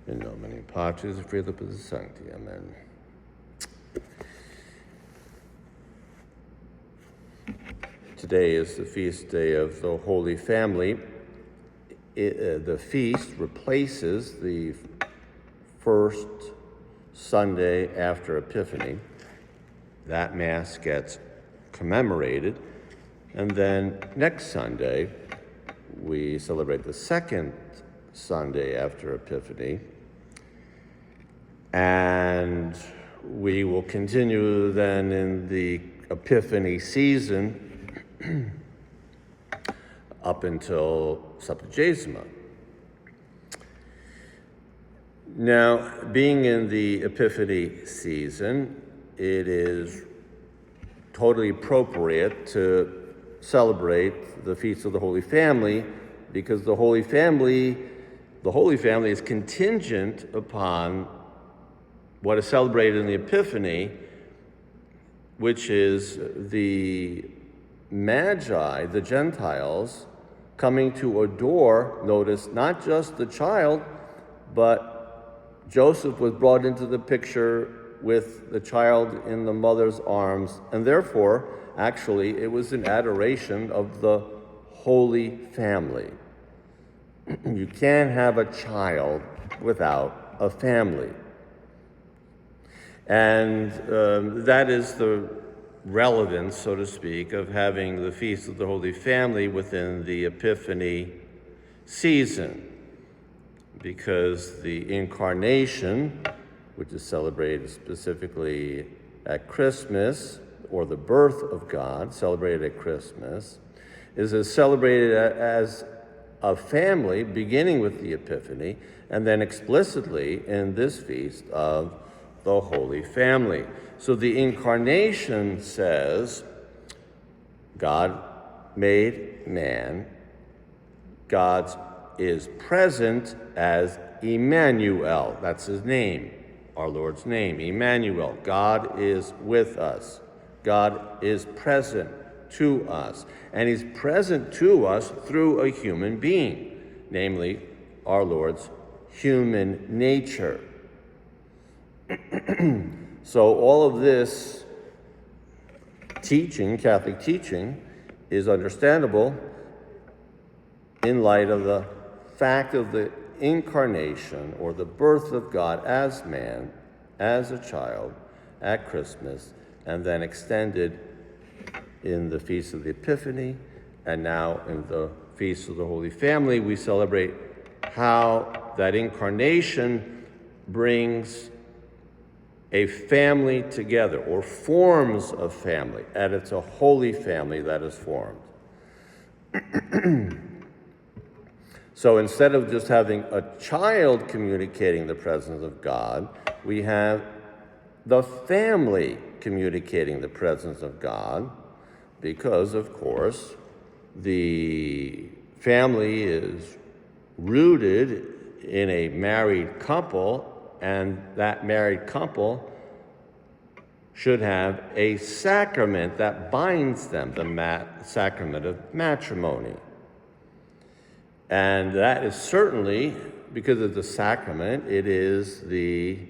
In nomine Patris et Filii et Sancti. Amen. Today is the feast day of the Holy Family. The feast replaces the first Sunday after Epiphany. That Mass gets commemorated, and then next Sunday we celebrate the second Sunday after Epiphany, and we will continue then in the Epiphany season up until Septuagesima. Now, being in the Epiphany season, it is totally appropriate to celebrate the Feast of the Holy Family, because the Holy Family is contingent upon what is celebrated in the Epiphany, which is the Magi, the Gentiles, coming to adore, notice, not just the child, but Joseph was brought into the picture with the child in the mother's arms, and therefore, actually, it was an adoration of the Holy Family. You can't have a child without a family. And that is the relevance, so to speak, of having the Feast of the Holy Family within the Epiphany season, because the Incarnation, which is celebrated specifically at Christmas, or the birth of God, celebrated at Christmas, is celebrated as a family, beginning with the Epiphany, and then explicitly in this feast of the Holy Family. So the Incarnation says, God made man, God is present as Emmanuel. That's his name, our Lord's name, Emmanuel. God is with us. God is present to us. And he's present to us through a human being, namely our Lord's human nature. So all of this teaching, Catholic teaching, is understandable in light of the fact of the Incarnation, or the birth of God as man, as a child, at Christmas, and then extended in the Feast of the Epiphany, and now in the Feast of the Holy Family. We celebrate how that Incarnation brings a family together, or forms a family, and it's a holy family that is formed. So instead of just having a child communicating the presence of God, we have the family communicating the presence of God, because, of course, the family is rooted in a married couple, and that married couple should have a sacrament that binds them, the sacrament of matrimony. And that is certainly, because of the sacrament, it is the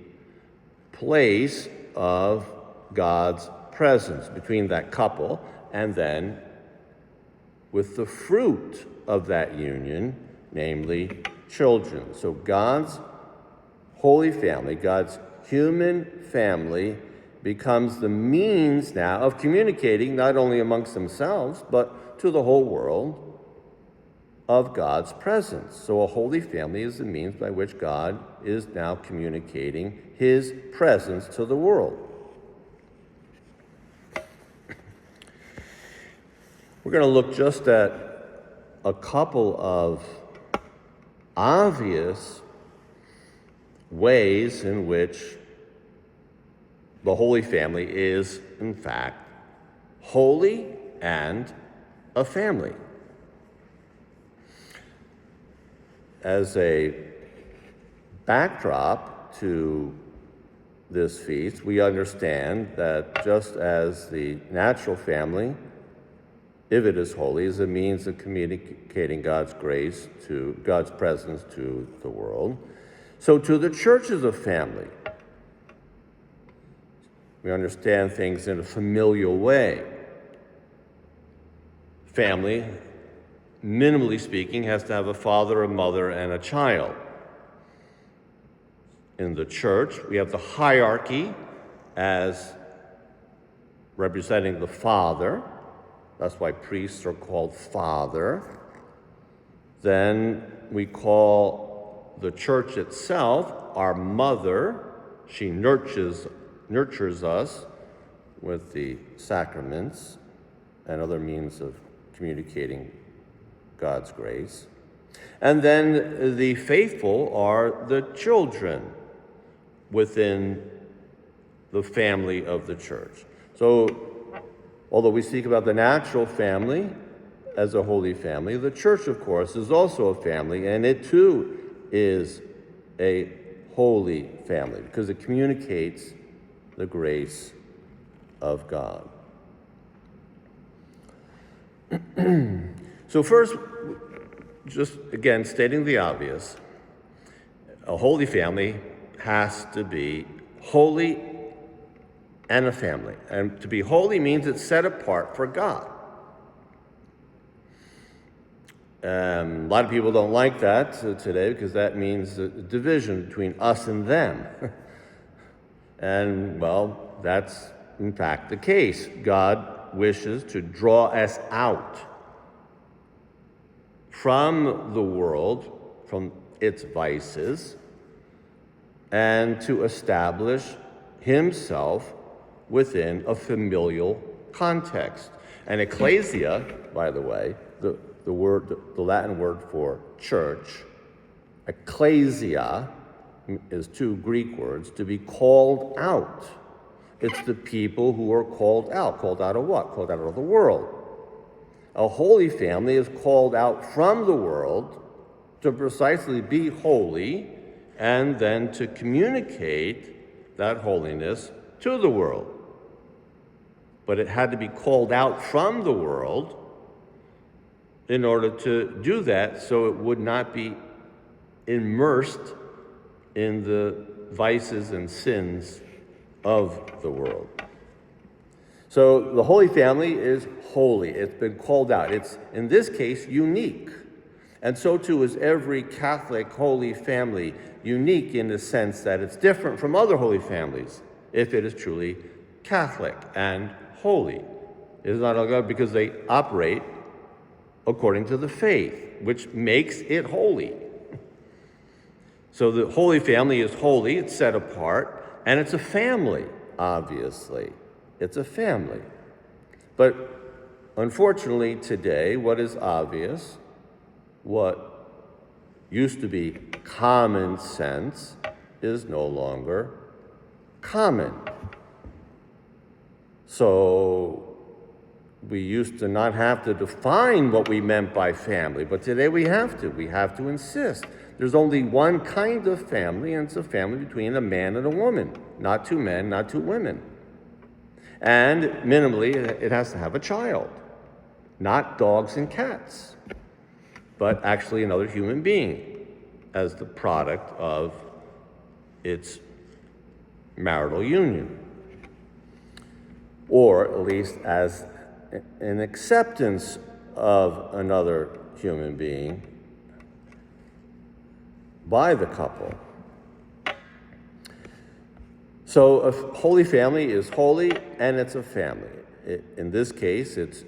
place of God's presence between that couple, and then with the fruit of that union, namely children. So God's Holy Family, God's human family, becomes the means now of communicating not only amongst themselves, but to the whole world, of God's presence. So a Holy Family is the means by which God is now communicating his presence to the world. We're going to look just at a couple of obvious ways in which the Holy Family is, in fact, holy and a family. As a backdrop to this feast, we understand that just as the natural family, if it is holy, is a means of communicating God's grace to God's presence to the world, So to the church is a family. We understand things in a familial way. Family, minimally speaking, has to have a father, a mother, and a child. In the church, we have the hierarchy as representing the father. That's why priests are called father. Then we call the church itself our mother. She nurtures us with the sacraments and other means of communicating God's grace. And then the faithful are the children within the family of the church. So, although we speak about the natural family as a holy family, the church, of course, is also a family, and it too is a holy family because it communicates the grace of God. So first, just again, stating the obvious, a holy family has to be holy and a family. And to be holy means it's set apart for God. A lot of people don't like that today because that means a division between us and them. And, well, that's in fact the case. God wishes to draw us out from the world, from its vices, and to establish himself within a familial context. And ecclesia, by the way, the Latin word for church, ecclesia, is two Greek words, to be called out. It's the people who are called out. Called out of what? Called out of the world. A holy family is called out from the world to precisely be holy and then to communicate that holiness to the world. But it had to be called out from the world in order to do that so it would not be immersed in the vices and sins of the world. So the Holy Family is holy. It's been called out. It's, in this case, unique. And so too is every Catholic Holy Family unique in the sense that it's different from other Holy Families if it is truly Catholic and holy. It is not God because they operate according to the faith, which makes it holy. So the Holy Family is holy, it's set apart, and it's a family, obviously. It's a family. But unfortunately today, what is obvious, what used to be common sense, is no longer common. So we used to not have to define what we meant by family, but today we have to. We have to insist. There's only one kind of family, and it's a family between a man and a woman, not two men, not two women. And minimally, it has to have a child, not dogs and cats, but actually another human being as the product of its marital union, or at least as an acceptance of another human being by the couple. So a holy family is holy and it's a family. In this case, it's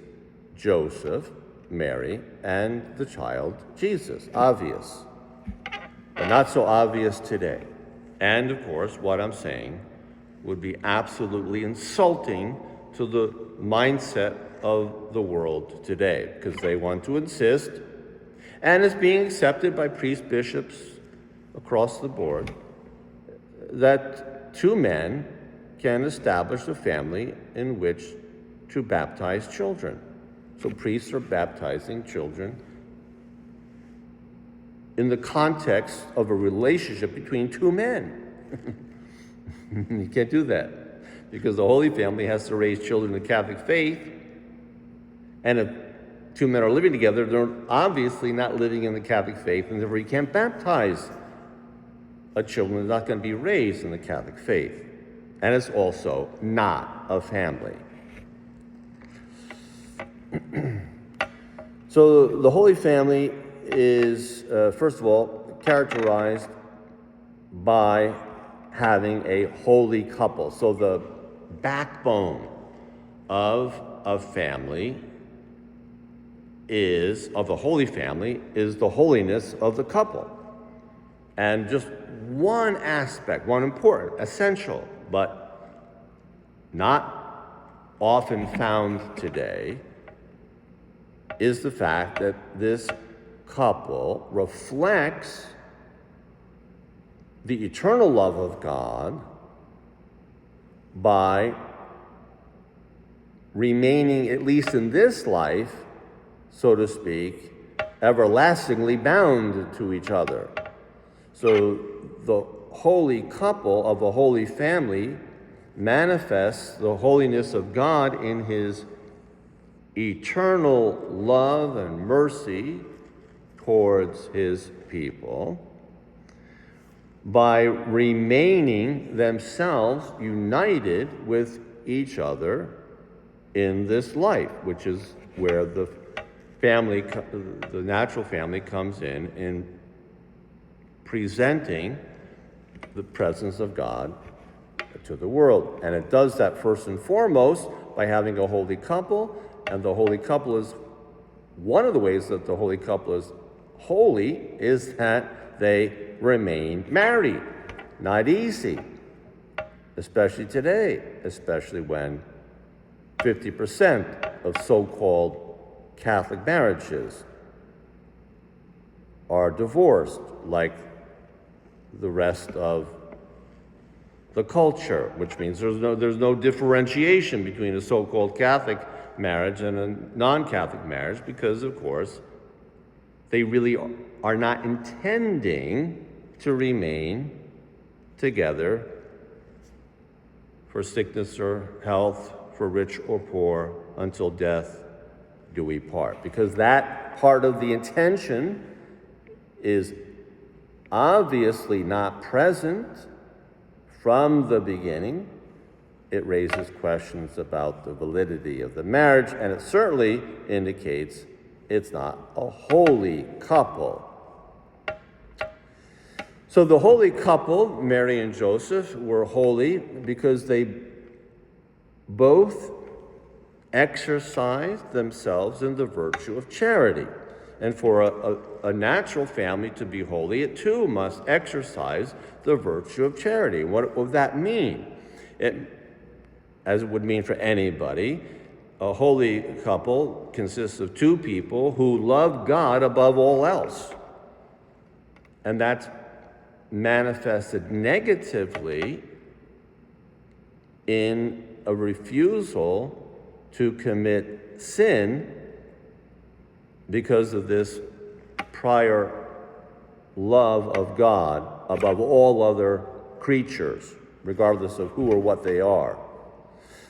Joseph, Mary, and the child Jesus. Obvious, but not so obvious today. And of course, what I'm saying would be absolutely insulting to the mindset of the world today, because they want to insist, and it's being accepted by priests, bishops across the board, that two men can establish a family in which to baptize children. So priests are baptizing children in the context of a relationship between two men. You can't do that because the Holy Family has to raise children in the Catholic faith, and if two men are living together, they're obviously not living in the Catholic faith, and therefore you can't baptize a child is not going to be raised in the Catholic faith. And it's also not a family. So the Holy Family is, first of all, characterized by having a holy couple. So the backbone of a family of the Holy Family, is the holiness of the couple. And just one aspect, one important, essential, but not often found today, is the fact that this couple reflects the eternal love of God by remaining, at least in this life, so to speak, everlastingly bound to each other. So the holy couple of the Holy Family manifests the holiness of God in his eternal love and mercy towards his people by remaining themselves united with each other in this life, which is where the natural family comes in presenting the presence of God to the world. And it does that first and foremost by having a holy couple, and the holy couple is, one of the ways that the holy couple is holy is that they remain married. Not easy, especially today, especially when 50% of so-called Catholic marriages are divorced, like the rest of the culture, which means there's no differentiation between a so-called Catholic marriage and a non-Catholic marriage, because of course they really are not intending to remain together for sickness or health, for rich or poor, until death do we part. Because that part of the intention is obviously not present from the beginning. It raises questions about the validity of the marriage, and it certainly indicates it's not a holy couple. So the holy couple, Mary and Joseph, were holy because they both exercised themselves in the virtue of charity. And for a natural family to be holy, it too must exercise the virtue of charity. What would that mean? As it would mean for anybody, a holy couple consists of two people who love God above all else. And that's manifested negatively in a refusal to commit sin because of this prior love of God above all other creatures, regardless of who or what they are.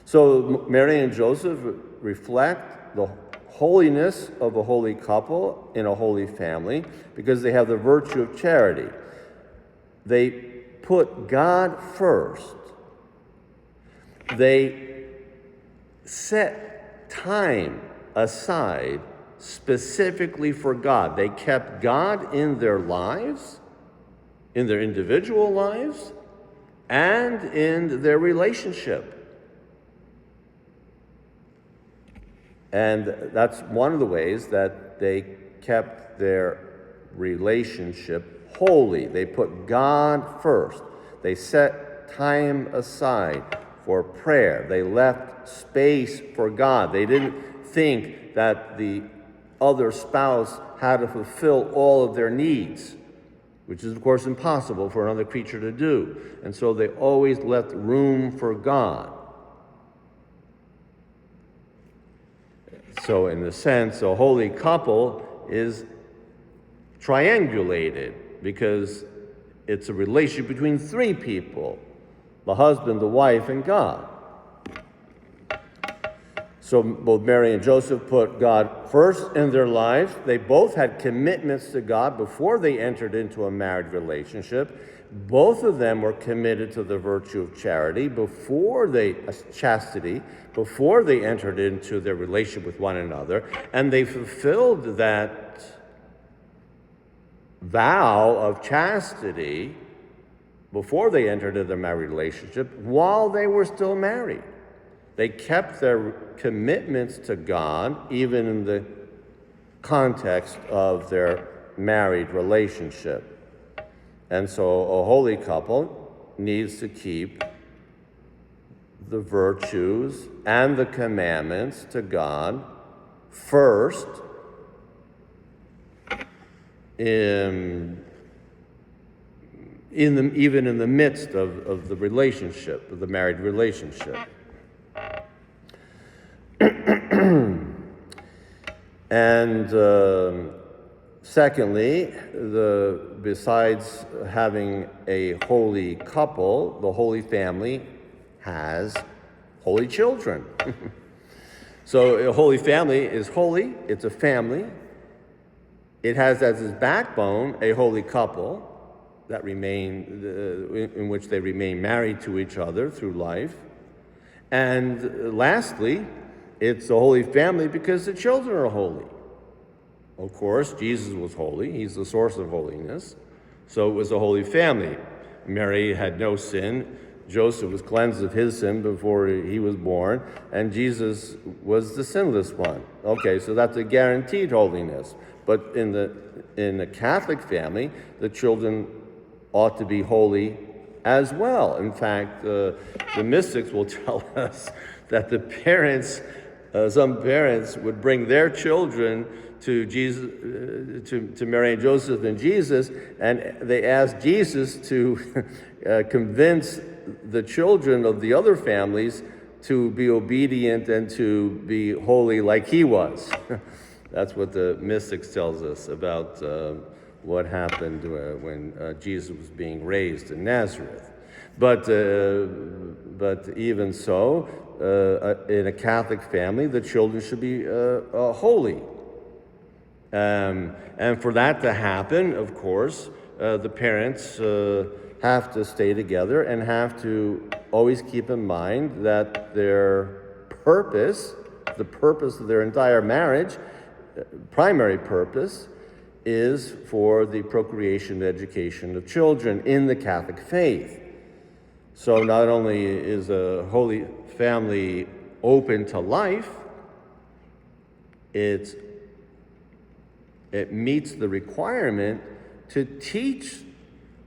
So Mary and Joseph reflect the holiness of a holy couple in a holy family because they have the virtue of charity. They put God first. They set time aside specifically for God. They kept God in their lives, in their individual lives, and in their relationship. And that's one of the ways that they kept their relationship holy. They put God first. They set time aside for prayer. They left space for God. They didn't think that the other spouse had to fulfill all of their needs, which is, of course, impossible for another creature to do. And so they always left room for God. So in a sense, a holy couple is triangulated because it's a relationship between three people: the husband, the wife, and God. So both Mary and Joseph put God first in their lives. They both had commitments to God before they entered into a marriage relationship. both of them were committed to the virtue of charity chastity, before they entered into their relationship with one another, and they fulfilled that vow of chastity before they entered into their married relationship while they were still married. They kept their commitments to God even in the context of their married relationship. And so a holy couple needs to keep the virtues and the commandments to God first, even in the midst of the relationship, of the married relationship. And secondly, besides having a holy couple, the Holy Family has holy children. So a holy family is holy, it's a family. It has as its backbone a holy couple that in which they remain married to each other through life. And lastly, it's a holy family because the children are holy. Of course, Jesus was holy. He's the source of holiness. So it was a holy family. Mary had no sin. Joseph was cleansed of his sin before he was born. And Jesus was the sinless one. Okay, so that's a guaranteed holiness. But in the Catholic family, the children ought to be holy as well. In fact, the mystics will tell us that the parents, some parents would bring their children to Jesus, to Mary and Joseph and Jesus, and they asked Jesus to convince the children of the other families to be obedient and to be holy like he was. That's what the mystics tells us about what happened when Jesus was being raised in Nazareth. But even so, in a Catholic family, the children should be holy. And for that to happen, of course, the parents have to stay together and have to always keep in mind that their purpose, the purpose of their entire marriage, primary purpose, is for the procreation and education of children in the Catholic faith. So not only is a holy family open to life, it meets the requirement to teach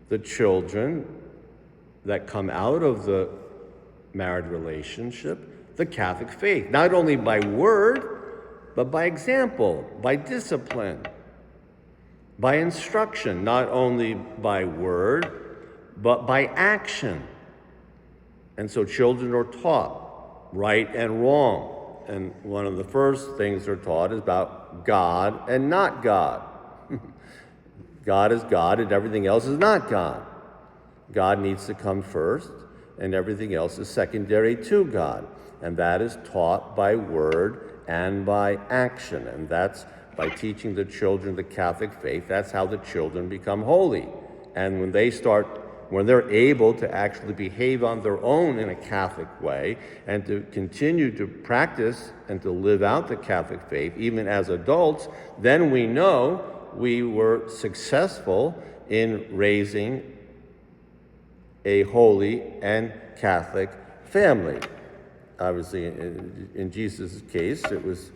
the children that come out of the married relationship the Catholic faith, not only by word, but by example, by discipline, by instruction, not only by word, but by action. And so children are taught right and wrong. And one of the first things they're taught is about God and not God. God is God and everything else is not God. God needs to come first and everything else is secondary to God. And that is taught by word and by action. And that's by teaching the children the Catholic faith. That's how the children become holy. And when they're able to actually behave on their own in a Catholic way and to continue to practice and to live out the Catholic faith, even as adults, then we know we were successful in raising a holy and Catholic family. Obviously, in Jesus' case, it was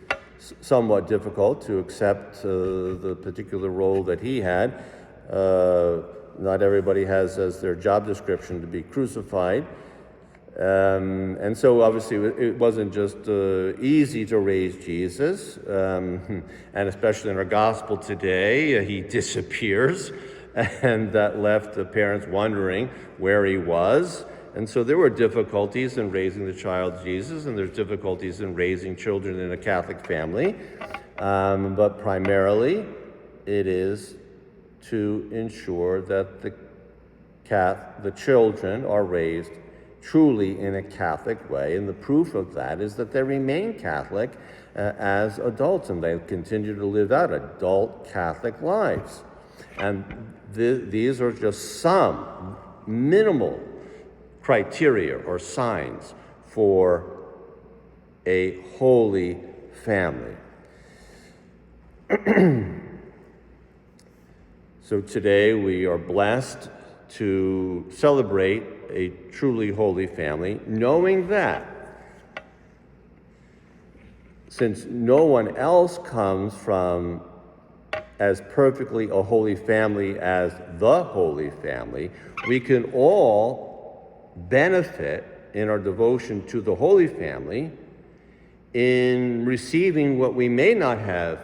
somewhat difficult to accept the particular role that he had. Not everybody has as their job description to be crucified. And so obviously it wasn't just easy to raise Jesus. And especially in our gospel today, he disappears. And that left the parents wondering where he was. And so there were difficulties in raising the child Jesus, and there's difficulties in raising children in a Catholic family. But primarily, it is to ensure that the children are raised truly in a Catholic way. And the proof of that is that they remain Catholic as adults, and they continue to live out adult Catholic lives. And these are just some minimal criteria or signs for a holy family. So today we are blessed to celebrate a truly holy family, knowing that since no one else comes from as perfectly a holy family as the Holy Family, we can all benefit in our devotion to the Holy Family in receiving what we may not have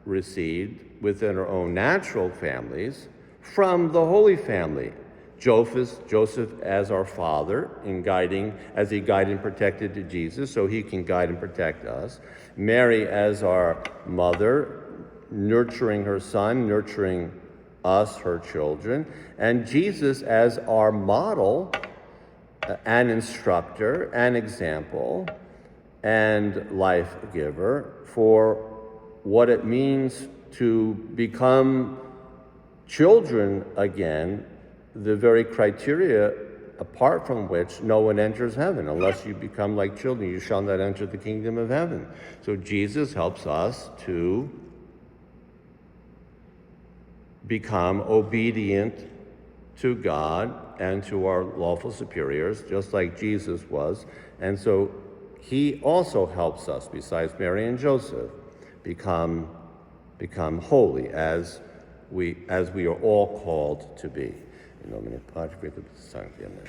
received within our own natural families from the Holy Family. Joseph as our father as he guided and protected Jesus, so he can guide and protect us. Mary as our mother, nurturing her son, nurturing us, her children. And Jesus as our model, an instructor, an example, and life giver for what it means to become children again, the very criteria apart from which no one enters heaven. Unless you become like children, you shall not enter the kingdom of heaven. So Jesus helps us to become obedient to God and to our lawful superiors, just like Jesus was. And so he also helps us, besides Mary and Joseph, become holy as we are all called to be. In nomine Patris et Filii et Spiritus Sancti. Amen.